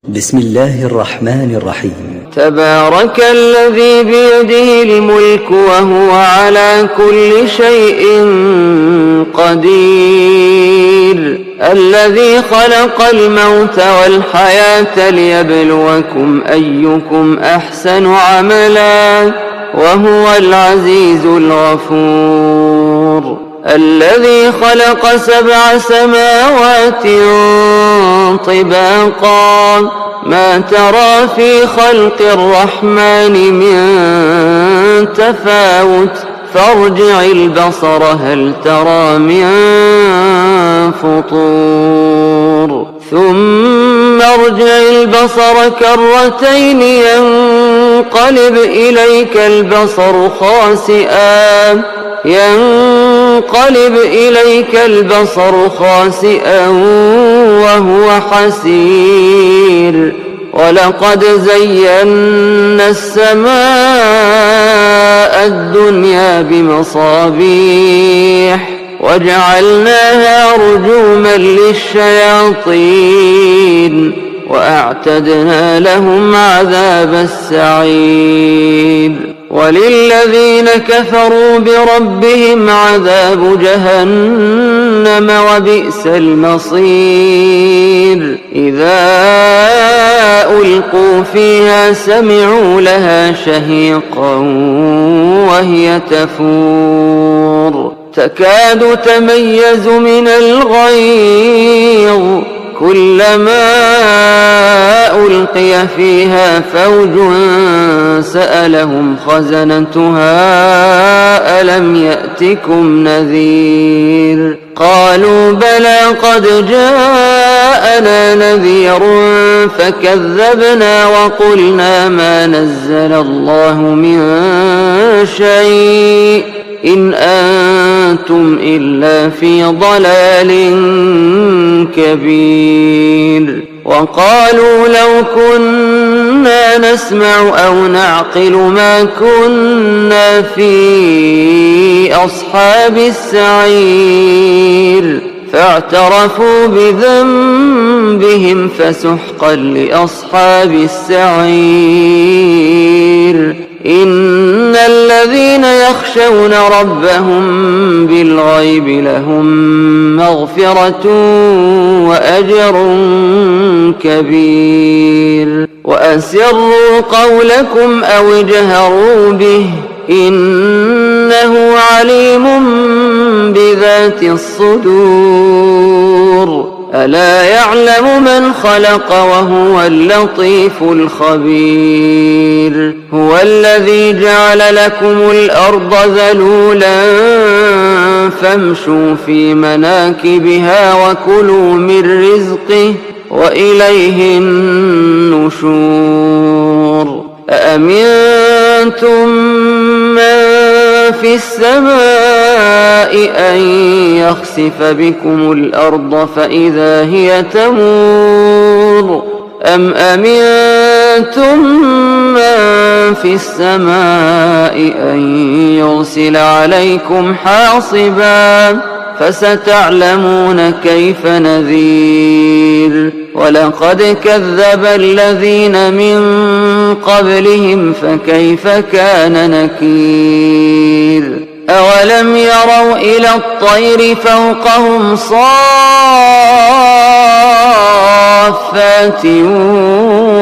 بسم الله الرحمن الرحيم. تبارك الذي بيده الملك وهو على كل شيء قدير، الذي خلق الموت والحياة ليبلوكم أيكم أحسن عملا وهو العزيز الغفور، الذي خلق 7 سماوات طباقا ما ترى في خلق الرحمن من تفاوت فارجع البصر هل ترى من فطور ثم ارجع البصر كرتين ينقلب إليك البصر خاسئا وهو حسير، ولقد زينا السماء الدنيا بمصابيح وجعلناها رجوما للشياطين وأعتدنا لهم عذاب السعير، وللذين كفروا بربهم عذاب جهنم وبئس المصير، إذا ألقوا فيها سمعوا لها شهيقا وهي تفور تكاد تميز من الغيظ، كلما ألقي فيها فوج سألهم خزنتها ألم يأتكم نذير، قالوا بلى قد جاءنا نذير فكذبنا وقلنا ما نزل الله من شيء إن أنتم إلا في ضلال كبير، وقالوا لو كنا نسمع أو نعقل ما كنا في أصحاب السعير، فاعترفوا بذنبهم فسحقا لأصحاب السعير، إن الذين يخشون ربهم بالغيب لهم مغفرة وأجر كبير، وأسروا قولكم أو اجهروا به إنه عليم بذات الصدور، ألا يعلم من خلق وهو اللطيف الخبير، هو الذي جعل لكم الأرض ذلولا فامشوا في مناكبها وكلوا من رزقه وإليه النشور، أأمنتم من في السماء أن يخسف بكم الأرض فإذا هي تمور أم أمنتم من في السماء أن يرسل عليكم حاصبا فستعلمون كيف نذير، ولقد كذب الذين من قبلهم فكيف كان نكير، أولم يروا إلى الطير فوقهم صافات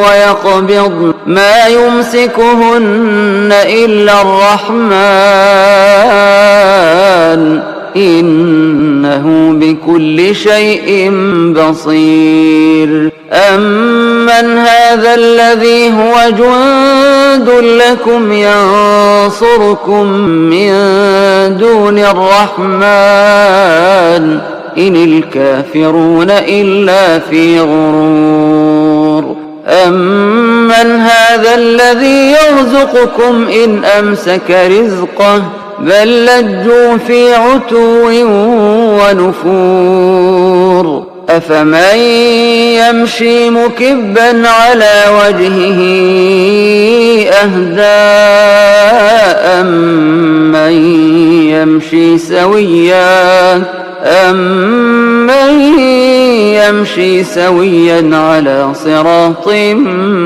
ويقبضن ما يمسكهن إلا الرحمن إنه بكل شيء بصير، أمن هذا الذي هو جند لكم ينصركم من دون الرحمن إن الكافرون إلا في غرور، أمن هذا الذي يرزقكم إن أمسك رزقه بل لجوا في عتو ونفور، أفمن يمشي مكبا على وجهه أهدى أمن يمشي سويا على صراط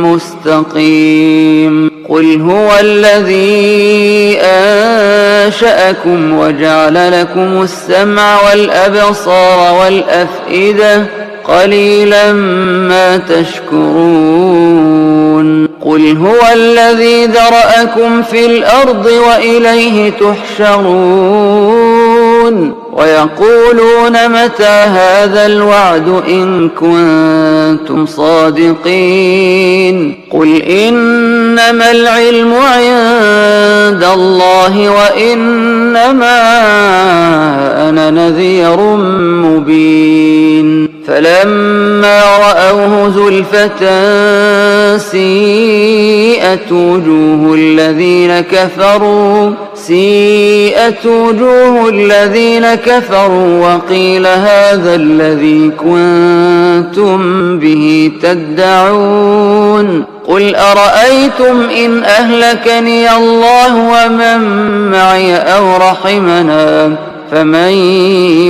مستقيم قل هو الذي أنشأكم وجعل لكم السمع والأبصار والأفئدة قليلا ما تشكرون قل هو الذي ذرأكم في الأرض وإليه تحشرون ويقولون متى هذا الوعد إن كنتم صادقين قل إنما العلم عند الله وإنما أنا نذير مبين فلما رأوه زلفة سيئت وجوه الذين كفروا وقيل هذا الذي كنتم به تدعون قل أرأيتم إن أهلكني الله ومن معي أو رحمنا فمن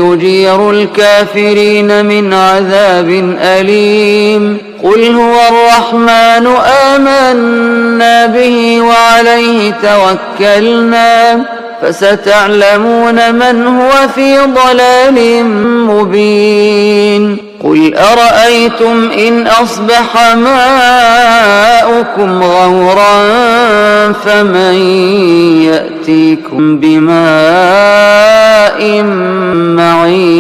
يجير الكافرين من عذاب أليم قل هو الرحمن آمنا به وعليه توكلنا فستعلمون من هو في ضلال مبين قل أرأيتم إن أصبح ماؤكم غورا فمن يأتيكم بماء معين